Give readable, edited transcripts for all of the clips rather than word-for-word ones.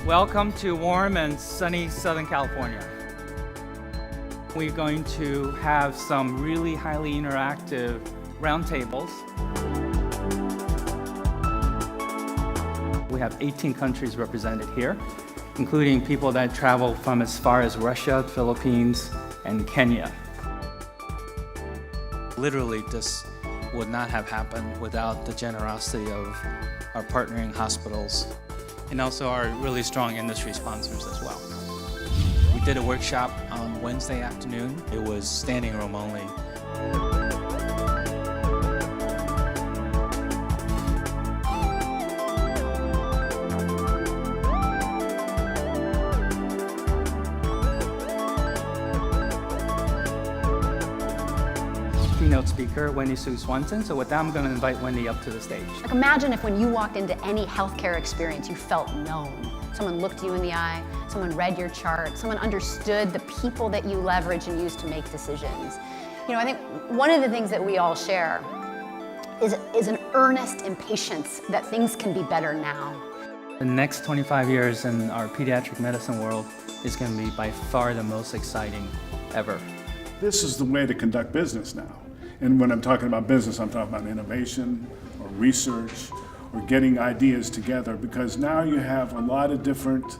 Welcome to warm and sunny Southern California. We're going to have some really highly interactive roundtables. We have 18 countries represented here, including people that travel from as far as Russia, Philippines, and Kenya. Literally, this would not have happened without the generosity of our partnering hospitals and also our really strong industry sponsors as well. We did a workshop on Wednesday afternoon. It was standing room only. Keynote speaker, Wendy Sue Swanson. So with that, I'm going to invite Wendy up to the stage. Like imagine if when you walked into any healthcare experience, you felt known. Someone looked you in the eye, someone read your chart, someone understood the people that you leverage and use to make decisions. You know, I think one of the things that we all share is an earnest impatience that things can be better now. The next 25 years in our pediatric medicine world is going to be by far the most exciting ever. This is the way to conduct business now. And when I'm talking about business, I'm talking about innovation or research or getting ideas together, because now you have a lot of different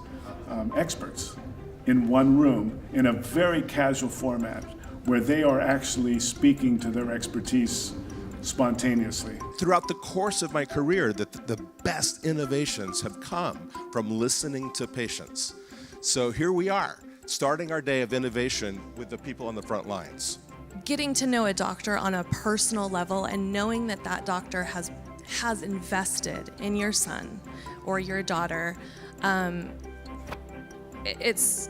experts in one room in a very casual format where they are actually speaking to their expertise spontaneously. Throughout the course of my career, the best innovations have come from listening to patients. So here we are, starting our day of innovation with the people on the front lines. Getting to know a doctor on a personal level and knowing that that doctor has invested in your son or your daughter, it's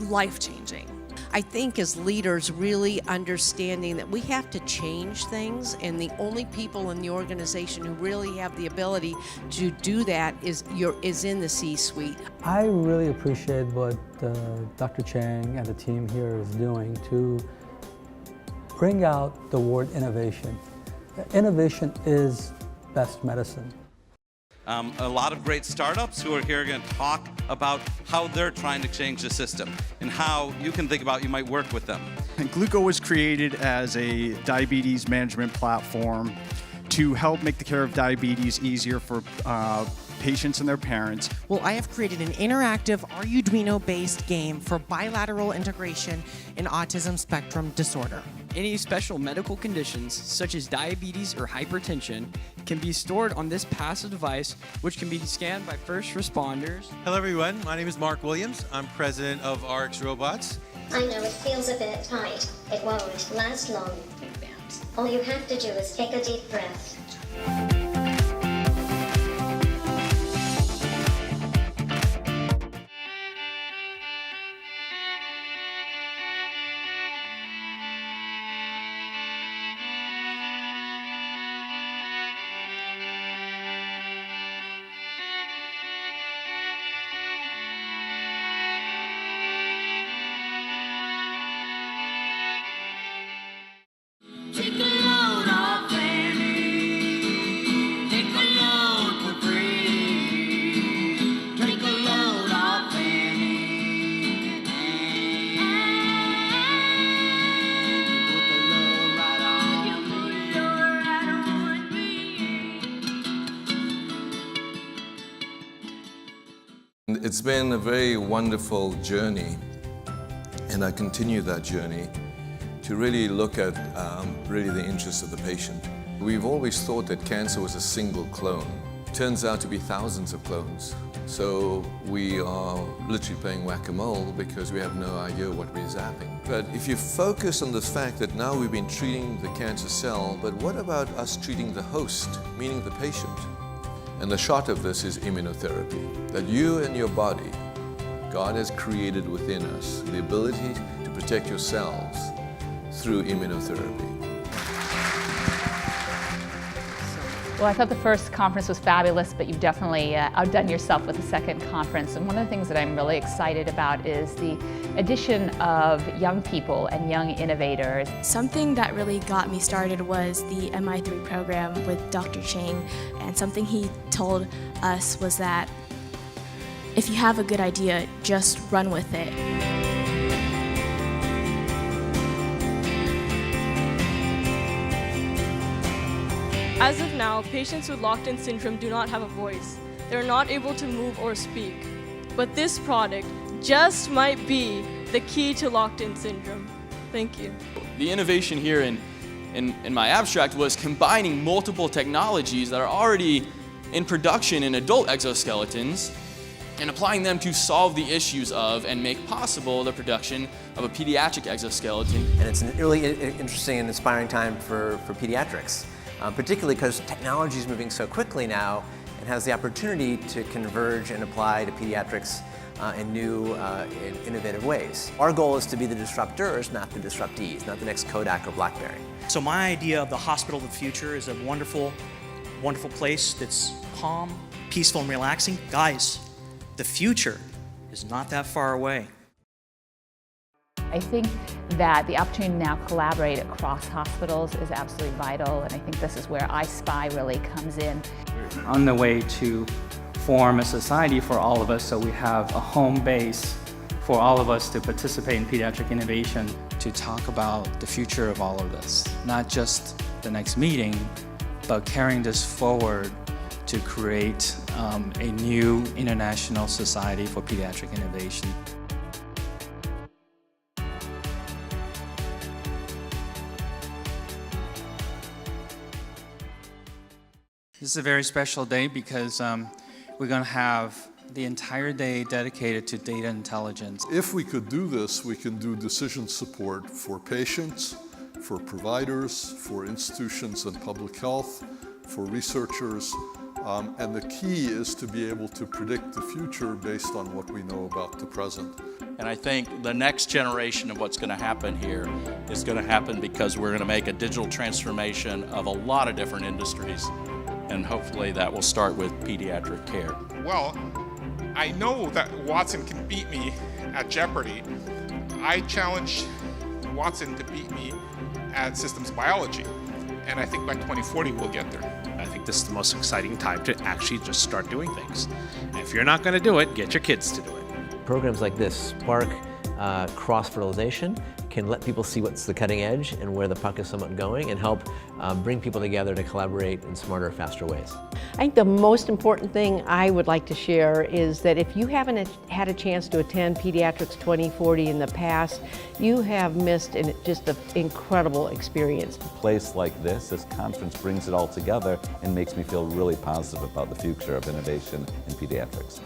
life-changing. I think as leaders really understanding that we have to change things, and the only people in the organization who really have the ability to do that is in the C-suite. I really appreciate what Dr. Chang and the team here is doing to bring out the word innovation. Innovation is best medicine. A lot of great startups who are here going to talk about how they're trying to change the system and how you can think about you might work with them. And Gluco was created as a diabetes management platform to help make the care of diabetes easier for patients and their parents. Well, I have created an interactive Arduino-based game for bilateral integration in autism spectrum disorder. Any special medical conditions, such as diabetes or hypertension, can be stored on this passive device, which can be scanned by first responders. Hello everyone, my name is Mark Williams. I'm president of RX Robots. I know it feels a bit tight. It won't last long. All you have to do is take a deep breath. Take a load off Annie. Take a load for free. Take a load off Annie. And put the load right on me. Put the load right on me. It's been a very wonderful journey, and I continue that journey to really look at really the interests of the patient. We've always thought that cancer was a single clone. Turns out to be thousands of clones. So we are literally playing whack-a-mole because we have no idea what we're zapping. But if you focus on the fact that now we've been treating the cancer cell, but what about us treating the host, meaning the patient? And the shot of this is immunotherapy, that you and your body, God has created within us the ability to protect yourselves through immunotherapy. Well, I thought the first conference was fabulous, but you've definitely outdone yourself with the second conference. And one of the things that I'm really excited about is the addition of young people and young innovators. Something that really got me started was the MI3 program with Dr. Chang. And something he told us was that if you have a good idea, just run with it. As of now, patients with locked-in syndrome do not have a voice. They're not able to move or speak. But this product just might be the key to locked-in syndrome. Thank you. The innovation here in my abstract was combining multiple technologies that are already in production in adult exoskeletons and applying them to solve the issues of and make possible the production of a pediatric exoskeleton. And it's a really interesting and inspiring time for pediatrics. Particularly because technology is moving so quickly now and has the opportunity to converge and apply to pediatrics in new and innovative ways. Our goal is to be the disruptors, not the disruptees, not the next Kodak or BlackBerry. So my idea of the hospital of the future is a wonderful, wonderful place that's calm, peaceful, and relaxing. Guys, the future is not that far away. I think that the opportunity to now collaborate across hospitals is absolutely vital, and I think this is where iSpy really comes in. On the way to form a society for all of us, so we have a home base for all of us to participate in pediatric innovation, to talk about the future of all of this. Not just the next meeting, but carrying this forward to create a new international society for pediatric innovation. This is a very special day because we're going to have the entire day dedicated to data intelligence. If we could do this, we can do decision support for patients, for providers, for institutions and public health, for researchers, and the key is to be able to predict the future based on what we know about the present. And I think the next generation of what's going to happen here is going to happen because we're going to make a digital transformation of a lot of different industries. And hopefully that will start with pediatric care. Well, I know that Watson can beat me at Jeopardy. I challenge Watson to beat me at systems biology. And I think by 2040 we'll get there. I think this is the most exciting time to actually just start doing things. And if you're not going to do it, get your kids to do it. Programs like this spark cross-fertilization, can let people see what's the cutting edge and where the puck is somewhat going, and help bring people together to collaborate in smarter, faster ways. I think the most important thing I would like to share is that if you haven't had a chance to attend Pediatrics 2040 in the past, you have missed just an incredible experience. A place like this conference brings it all together and makes me feel really positive about the future of innovation in pediatrics.